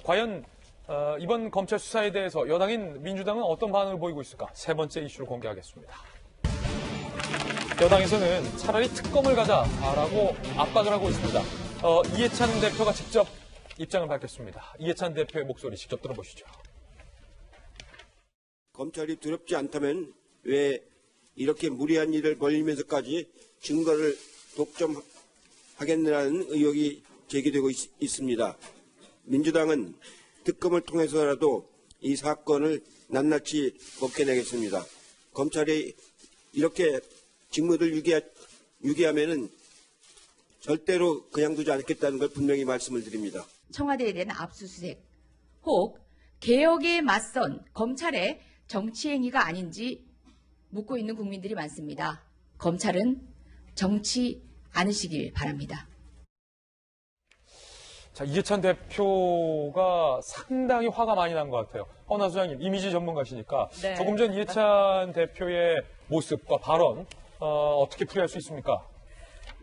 과연 이번 검찰 수사에 대해서 여당인 민주당은 어떤 반응을 보이고 있을까? 세 번째 이슈를 공개하겠습니다. 여당에서는 차라리 특검을 가자라고 압박을 하고 있습니다. 이해찬 대표가 직접 입장을 밝혔습니다. 이해찬 대표의 목소리 직접 들어보시죠. 검찰이 두렵지 않다면 왜 이렇게 무리한 일을 벌이면서까지 증거를 독점하겠느냐는 의혹이 제기되고 있습니다. 민주당은 특검을 통해서라도 이 사건을 낱낱이 벗겨내겠습니다. 검찰이 이렇게 직무를 유기하면은 절대로 그냥 두지 않겠다는 걸 분명히 말씀을 드립니다. 청와대에 대한 압수수색 혹 개혁에 맞선 검찰의 정치행위가 아닌지 묻고 있는 국민들이 많습니다. 검찰은 정치 않으시길 바랍니다. 자, 이해찬 대표가 상당히 화가 많이 난 것 같아요. 허나 소장님, 이미지 전문가시니까 네. 조금 전 이해찬 대표의 모습과 발언 어떻게 풀이할 수 있습니까?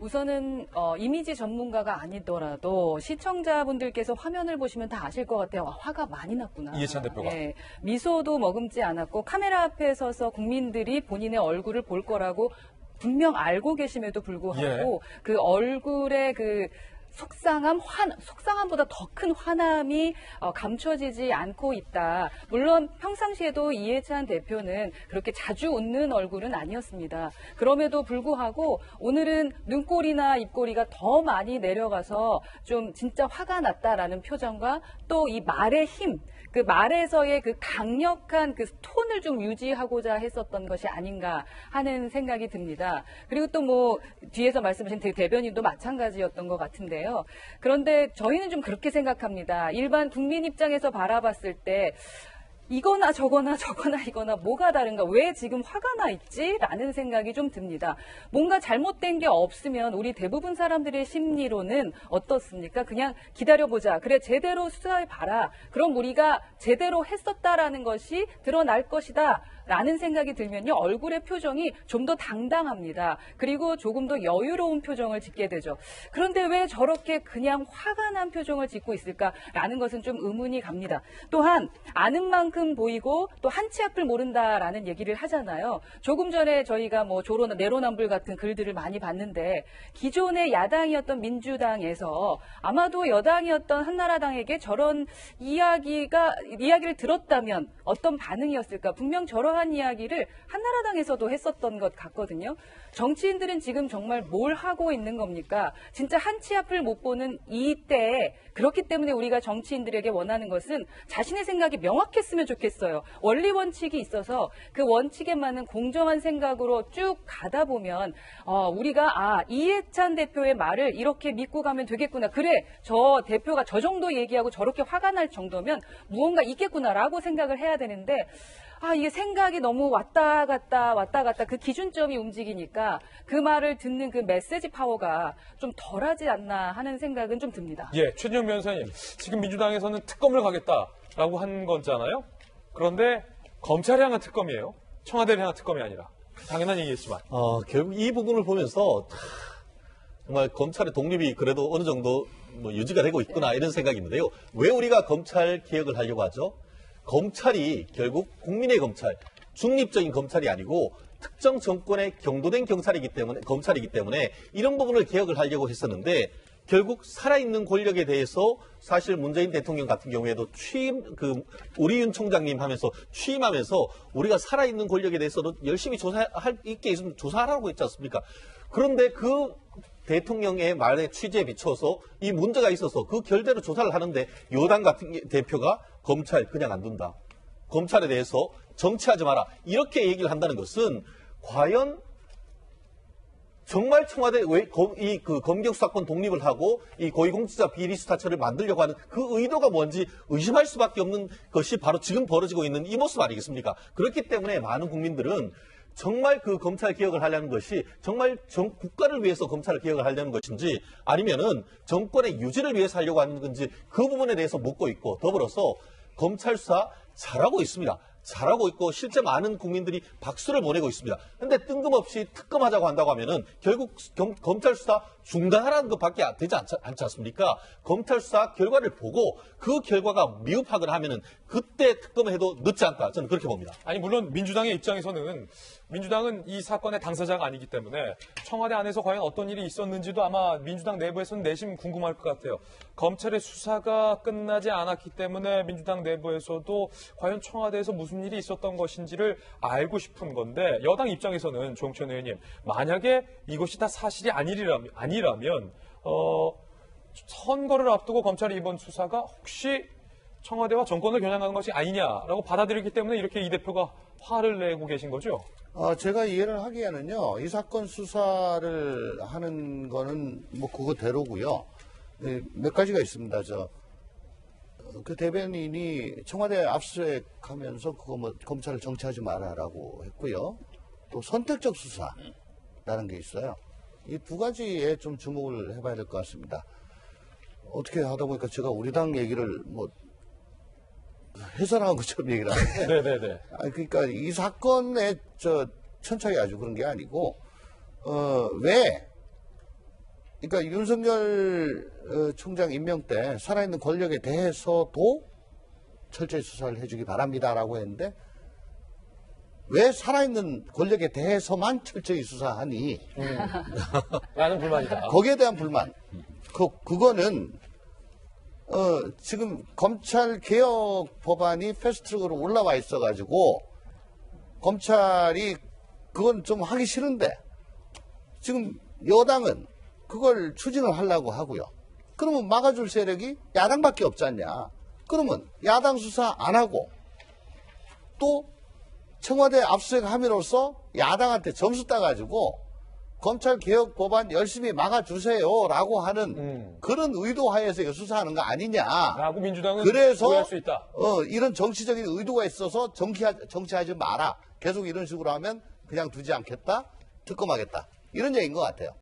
우선은 이미지 전문가가 아니더라도 시청자분들께서 화면을 보시면 다 아실 것 같아요. 화가 많이 났구나. 이해찬 대표가. 예, 미소도 머금지 않았고 카메라 앞에 서서 국민들이 본인의 얼굴을 볼 거라고 분명 알고 계심에도 불구하고 그 얼굴에 그 속상함보다 더 큰 화남이 감춰지지 않고 있다. 물론 평상시에도 이해찬 대표는 그렇게 자주 웃는 얼굴은 아니었습니다. 그럼에도 불구하고 오늘은 눈꼬리나 입꼬리가 더 많이 내려가서 좀 진짜 화가 났다라는 표정과 또 이 말의 힘, 그 말에서의 그 강력한 그 톤을 좀 유지하고자 했었던 것이 아닌가 하는 생각이 듭니다. 그리고 또 뭐 뒤에서 말씀하신 대변인도 마찬가지였던 것 같은데요. 그런데 저희는 좀 그렇게 생각합니다. 일반 국민 입장에서 바라봤을 때 이거나 저거나 이거나 뭐가 다른가? 왜 지금 화가 나 있지? 라는 생각이 좀 듭니다. 뭔가 잘못된 게 없으면 우리 대부분 사람들의 심리로는 어떻습니까? 그냥 기다려보자. 그래, 제대로 수사해봐라. 그럼 우리가 제대로 했었다라는 것이 드러날 것이다. 라는 생각이 들면요, 얼굴의 표정이 좀 더 당당합니다. 그리고 조금 더 여유로운 표정을 짓게 되죠. 그런데 왜 저렇게 그냥 화가 난 표정을 짓고 있을까라는 것은 좀 의문이 갑니다. 또한 아는 만큼 보이고 또 한 치 앞을 모른다라는 얘기를 하잖아요. 조금 전에 저희가 뭐 내로남불 같은 글들을 많이 봤는데 기존의 야당이었던 민주당에서 아마도 여당이었던 한나라당에게 저런 이야기를 들었다면 어떤 반응이었을까? 분명 저러한 이야기를 한나라당에서도 했었던 것 같거든요. 정치인들은 지금 정말 뭘 하고 있는 겁니까? 진짜 한 치 앞을 못 보는 이때에 그렇기 때문에 우리가 정치인들에게 원하는 것은 자신의 생각이 명확했으면 좋겠어요. 원리 원칙이 있어서 그 원칙에 맞는 공정한 생각으로 쭉 가다 보면 우리가 이해찬 대표의 말을 이렇게 믿고 가면 되겠구나. 그래, 저 대표가 저 정도 얘기하고 저렇게 화가 날 정도면 무언가 있겠구나라고 생각을 해야 되는데 이게 생각이 너무 왔다 갔다 그 기준점이 움직이니까 그 말을 듣는 그 메시지 파워가 좀 덜하지 않나 하는 생각은 좀 듭니다. 예, 최진영 변호사님, 지금 민주당에서는 특검을 가겠다라고 한 거잖아요. 그런데 검찰을 향한 특검이에요. 청와대를 향한 특검이 아니라. 당연한 얘기겠지만. 결국 이 부분을 보면서 정말 검찰의 독립이 그래도 어느 정도 유지가 되고 있구나 이런 생각이 있는데요. 왜 우리가 검찰 개혁을 하려고 하죠? 검찰이 결국 국민의 검찰, 중립적인 검찰이 아니고 특정 정권에 경도된 검찰이기 때문에 이런 부분을 개혁을 하려고 했었는데 결국 살아있는 권력에 대해서 사실 문재인 대통령 같은 경우에도 우리 윤 총장님 하면서 취임하면서 우리가 살아있는 권력에 대해서도 열심히 조사하라고 했지 않습니까? 그런데 그 대통령의 말의 취지에 비춰서 이 문제가 있어서 그 결대로 조사를 하는데 여당 같은 대표가 검찰 그냥 안 둔다. 검찰에 대해서 정치하지 마라. 이렇게 얘기를 한다는 것은 과연 정말 청와대 검경 수사권 독립을 하고 이 고위공직자 비리 수사처를 만들려고 하는 그 의도가 뭔지 의심할 수밖에 없는 것이 바로 지금 벌어지고 있는 이 모습 아니겠습니까? 그렇기 때문에 많은 국민들은 정말 그 검찰 개혁을 하려는 것이 정말 국가를 위해서 검찰을 개혁을 하려는 것인지 아니면은 정권의 유지를 위해서 하려고 하는 건지 그 부분에 대해서 묻고 있고 더불어서 검찰 수사 잘하고 있습니다. 잘하고 있고 실제 많은 국민들이 박수를 보내고 있습니다. 그런데 뜬금없이 특검하자고 한다고 하면은 결국 검찰 수사 중단하라는 것밖에 되지 않지 않습니까? 검찰 수사 결과를 보고 그 결과가 미흡하거나 하면은 그때 특검을 해도 늦지 않다. 저는 그렇게 봅니다. 아니 물론 민주당의 입장에서는 민주당은 이 사건의 당사자가 아니기 때문에 청와대 안에서 과연 어떤 일이 있었는지도 아마 민주당 내부에서는 내심 궁금할 것 같아요. 검찰의 수사가 끝나지 않았기 때문에 민주당 내부에서도 과연 청와대에서 무슨 일이 있었던 것인지를 알고 싶은 건데 여당 입장에서는 조홍천 의원님 만약에 이것이 다 사실이 아니라면 선거를 앞두고 검찰이 이번 수사가 혹시 청와대와 정권을 겨냥하는 것이 아니냐라고 받아들였기 때문에 이렇게 이 대표가 화를 내고 계신 거죠? 제가 이해를 하기에는요, 이 사건 수사를 하는 거는 뭐 그거대로고요. 몇 가지가 있습니다. 그 대변인이 청와대 압수수색하면서 그거 뭐 검찰을 정치하지 마라라고 했고요. 또 선택적 수사라는 게 있어요. 이 두 가지에 좀 주목을 해봐야 될 것 같습니다. 어떻게 하다 보니까 제가 우리 당 얘기를 뭐 해설한 것처럼 얘기를 하는데 네네네. 그러니까 이 사건의 천착이 아주 그런 게 아니고 왜 그러니까 윤석열 총장 임명 때 살아있는 권력에 대해서도 철저히 수사를 해주기 바랍니다라고 했는데 왜 살아있는 권력에 대해서만 철저히 수사하니? 라는 불만이다. 거기에 대한 불만. 그거는 지금 검찰 개혁 법안이 패스트트랙으로 올라와 있어가지고 검찰이 그건 좀 하기 싫은데 지금 여당은 그걸 추진을 하려고 하고요. 그러면 막아줄 세력이 야당밖에 없지 않냐. 그러면 야당 수사 안 하고 또 청와대 압수수색 함으로써 야당한테 점수 따가지고 검찰 개혁 법안 열심히 막아주세요라고 하는 그런 의도 하에서 이거 수사하는 거 아니냐. 라고 민주당은 그래서 오해할 수 있다. 이런 정치적인 의도가 있어서 정치하지 마라. 계속 이런 식으로 하면 그냥 두지 않겠다. 특검하겠다. 이런 얘기인 것 같아요.